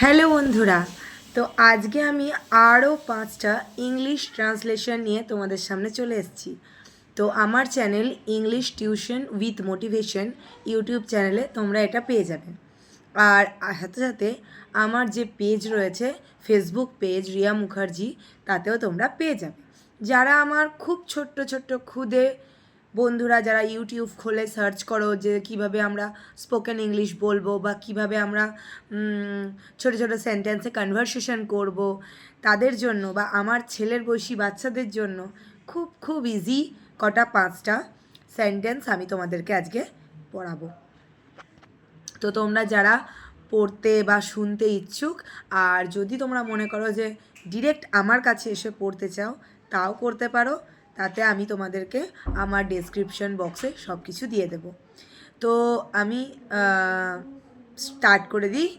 Hello বন্ধুরা, তো আজকে আমি আরও 5টা ইংলিশ ট্রান্সলেশন নিয়ে তোমাদের সামনে চলে এসেছি। তো আমার channel English tuition with motivation YouTube চ্যানেলে তোমরা এটা পেয়ে যাবে। আর সাথে সাথে আমার যে পেজ রয়েছে ফেসবুক পেজ রিয়া মুখার্জি, তাতেও তোমরা পেয়ে যাবে। যারা আমার খুব ছোট্ট ছোট্ট খুদে বন্ধুরা যারা ইউটিউব খোলে সার্চ করো যে কিভাবে আমরা স্পোকেন ইংলিশ বলবো বা কিভাবে আমরা ছোটো ছোটো সেন্টেন্সে কনভারসেশন করব, তাদের জন্য বা আমার ছেলের বয়সী বাচ্চাদের জন্য খুব খুব ইজি কটা 5টা সেন্টেন্স আমি তোমাদেরকে আজকে পড়াবো। তো তোমরা যারা পড়তে বা শুনতে ইচ্ছুক, আর যদি তোমরা মনে করো যে ডিরেক্ট আমার কাছে এসে পড়তে চাও, তাও করতে পারো। তাতে আমি তোমাদেরকে আমার ডেসক্রিপশন বক্সে সব কিছু দিয়ে দেব। তো আমি স্টার্ট করে দিই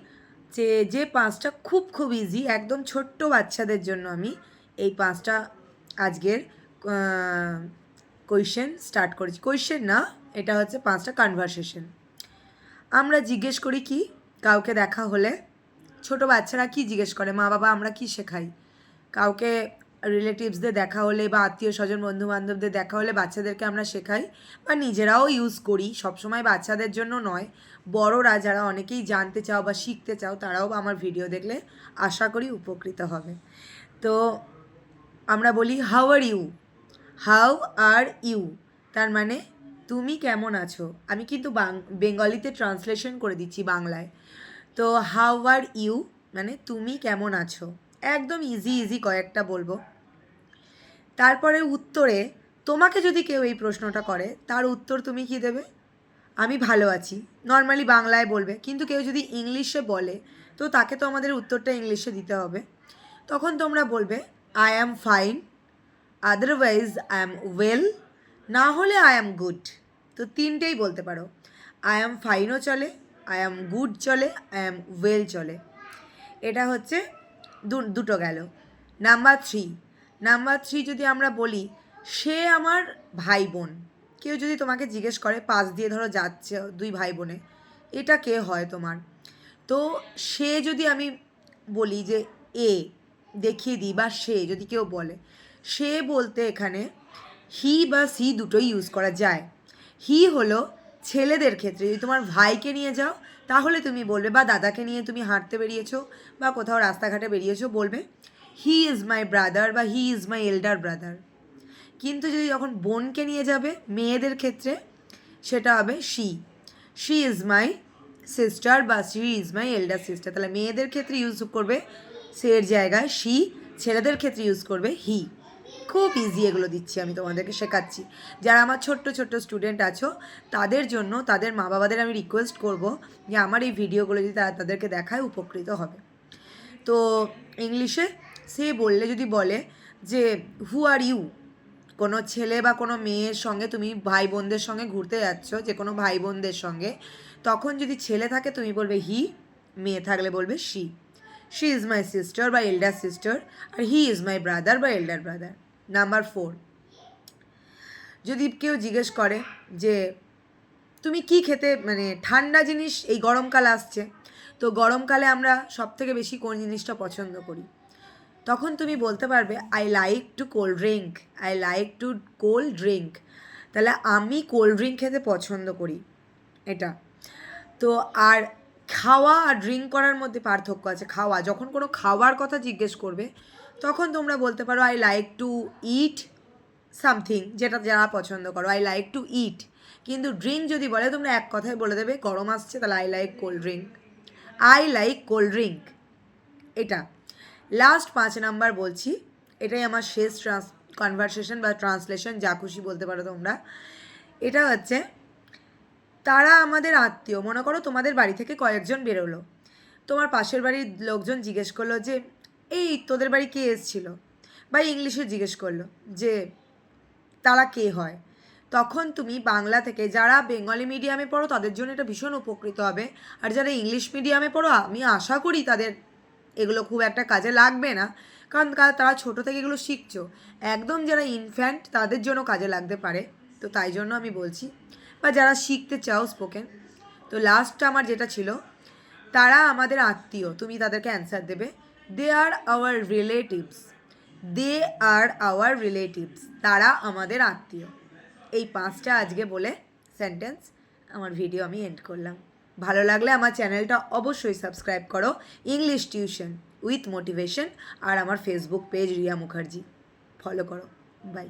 যে 5টা খুব খুব ইজি একদম ছোট্ট বাচ্চাদের জন্য আমি এই 5টা আজকের কোয়েশ্চেন স্টার্ট করেছি। কোয়েশ্চেন না, এটা হচ্ছে 5টা কনভারসেশন। আমরা জিজ্ঞেস করি কি কাউকে দেখা হলে, ছোট বাচ্চারা কি জিজ্ঞেস করে, মা বাবা আমরা কি শেখাই, কাউকে রিলেটিভসদের দেখা হলে বা আত্মীয় স্বজন বন্ধু বান্ধবদের দেখা হলে বাচ্চাদেরকে আমরা শেখাই বা নিজেরাও ইউজ করি। সবসময় বাচ্চাদের জন্য নয়, বড়রা যারা অনেকেই জানতে চাও বা শিখতে চাও তারাও আমার ভিডিও দেখলে আশা করি উপকৃত হবে। তো আমরা বলি how are you, how are you তার মানে তুমি কেমন আছো। আমি কিন্তু বেঙ্গলিতে ট্রান্সলেশন করে দিচ্ছি বাংলায়। তো হাউ আর ইউ মানে তুমি কেমন আছো, একদম ইজি ইজি কয়েকটা বলবো। তারপরে উত্তরে তোমাকে যদি কেউ এই প্রশ্নটা করে তার উত্তর তুমি কি দেবে, আমি ভালো আছি, নর্মালি বাংলায় বলবে। কিন্তু কেউ যদি ইংলিশে বলে তো তাকে তো আমাদের উত্তরটা ইংলিশে দিতে হবে। তখন তোমরা বলবে I am fine, otherwise I am well, না হলে আই অ্যাম গুড। তো তিনটেই বলতে পারো, আই অ্যাম ফাইনও চলে, আই অ্যাম গুড চলে, আই অ্যাম ওয়েল চলে। এটা হচ্ছে দুটো গেল। নাম্বার থ্রি যদি আমরা বলি সে আমার ভাই বোন, কেউ যদি তোমাকে জিজ্ঞেস করে পাশ দিয়ে ধরো যাচ্ছে দুই ভাই বোনে, এটা কে হয় তোমার, তো সে যদি আমি বলি যে এ দেখিয়ে দিই বা সে যদি কেউ বলে, সে বলতে এখানে হি বা সি দুটোই ইউজ করা যায়। হি হলো ছেলেদের ক্ষেত্রে, যদি তোমার ভাইকে নিয়ে যাও তাহলে তুমি বলবে, বা দাদাকে নিয়ে তুমি হাঁটতে বেরিয়েছো বা কোথাও রাস্তাঘাটে বেরিয়েছো, বলবে হি ইজ মাই ব্রাদার বা হি ইজ মাই এল্ডার ব্রাদার। কিন্তু যদি যখন বোনকে নিয়ে যাবে মেয়েদের ক্ষেত্রে, সেটা হবে শি ইজ মাই সিস্টার বা she is my elder sister. তাহলে মেয়েদের ক্ষেত্রে ইউজ করবে সের জায়গায় শি, ছেলেদের ক্ষেত্রে ইউজ করবে হি। খুব ইজি এগুলো দিচ্ছি আমি তোমাদেরকে, শেখাচ্ছি। যারা আমার ছোট্ট ছোট্ট স্টুডেন্ট আছো তাদের জন্য, তাদের মা বাবাদের আমি রিকোয়েস্ট করব যে আমার এই ভিডিওগুলো যদি তারা তাদেরকে দেখায় উপকৃত হবে। তো ইংলিশে সে বললে যদি বলে যে হু আর ইউ, কোনো ছেলে বা কোনো মেয়ের সঙ্গে তুমি ভাই বোনদের সঙ্গে ঘুরতে যাচ্ছ, যে কোনো ভাই বোনদের সঙ্গে, তখন যদি ছেলে থাকে তুমি বলবে হি, মেয়ে থাকলে বলবে শি ইজ মাই সিস্টার বা এল্ডার সিস্টার, আর হি ইজ মাই ব্রাদার বা এল্ডার ব্রাদার। নাম্বার 4, যদি কেউ জিজ্ঞেস করে যে তুমি কি খেতে, মানে ঠান্ডা জিনিস, এই গরমকাল আসছে, তো গরমকালে আমরা সবথেকে বেশি কোন জিনিসটা পছন্দ করি, তখন তুমি বলতে পারবে I like to cold drink, I like to cold drink. তাহলে আমি কোল্ড ড্রিঙ্ক খেতে পছন্দ করি, এটা। তো আর খাওয়া আর ড্রিঙ্ক করার মধ্যে পার্থক্য আছে। খাওয়া, যখন কোনো খাওয়ার কথা জিজ্ঞেস করবে তখন তোমরা বলতে পারো I like to it something, যেটা যারা পছন্দ করো, আই লাইক টু ইট। কিন্তু ড্রিঙ্ক যদি বলে তোমরা এক কথায় বলে দেবে গরম আসছে তাহলে I like cold drink, I like cold drink. এটা লাস্ট 5 নাম্বার বলছি, এটাই আমার শেষ কনভারসেশন বা ট্রান্সলেশন, যা খুশি বলতে পারো তোমরা। এটা হচ্ছে তারা আমাদের আত্মীয়। মনে করো তোমাদের বাড়ি থেকে কয়েকজন বেরোলো, তোমার পাশের বাড়ির লোকজন জিজ্ঞেস করলো যে এই তোদের বাড়ি কে এসেছিলো, বা ইংলিশে জিজ্ঞেস করলো যে তারা কে হয়, তখন তুমি বাংলা থেকে, যারা বেঙ্গলি মিডিয়ামে পড়ো তাদের জন্য এটা ভীষণ উপকৃত হবে, আর যারা ইংলিশ মিডিয়ামে পড়ো আমি আশা করি তাদের এগুলো খুব একটা কাজে লাগবে না, কারণ তারা ছোটো থেকে এগুলো শিখছো। একদম যারা ইনফ্যান্ট তাদের জন্য কাজে লাগতে পারে, তো তাই জন্য আমি বলছি, বা যারা শিখতে চাও স্পোকেন। তো লাস্টটা আমার যেটা ছিল, তারা আমাদের আত্মীয়, তুমি তাদেরকে অ্যান্সার দেবে। They are our relatives, they are our relatives, তারা আমাদের আত্মীয়। এই 5টা আজকে বলে সেন্টেন্স আমার ভিডিও আমি এন্ড করলাম। ভালো লাগলে আমার চ্যানেলটা অবশ্যই সাবস্ক্রাইব করো, ইংলিশ টিউশন উইথ মোটিভেশন, আর আমার Facebook page Riya Mukherjee follow করো। বাই।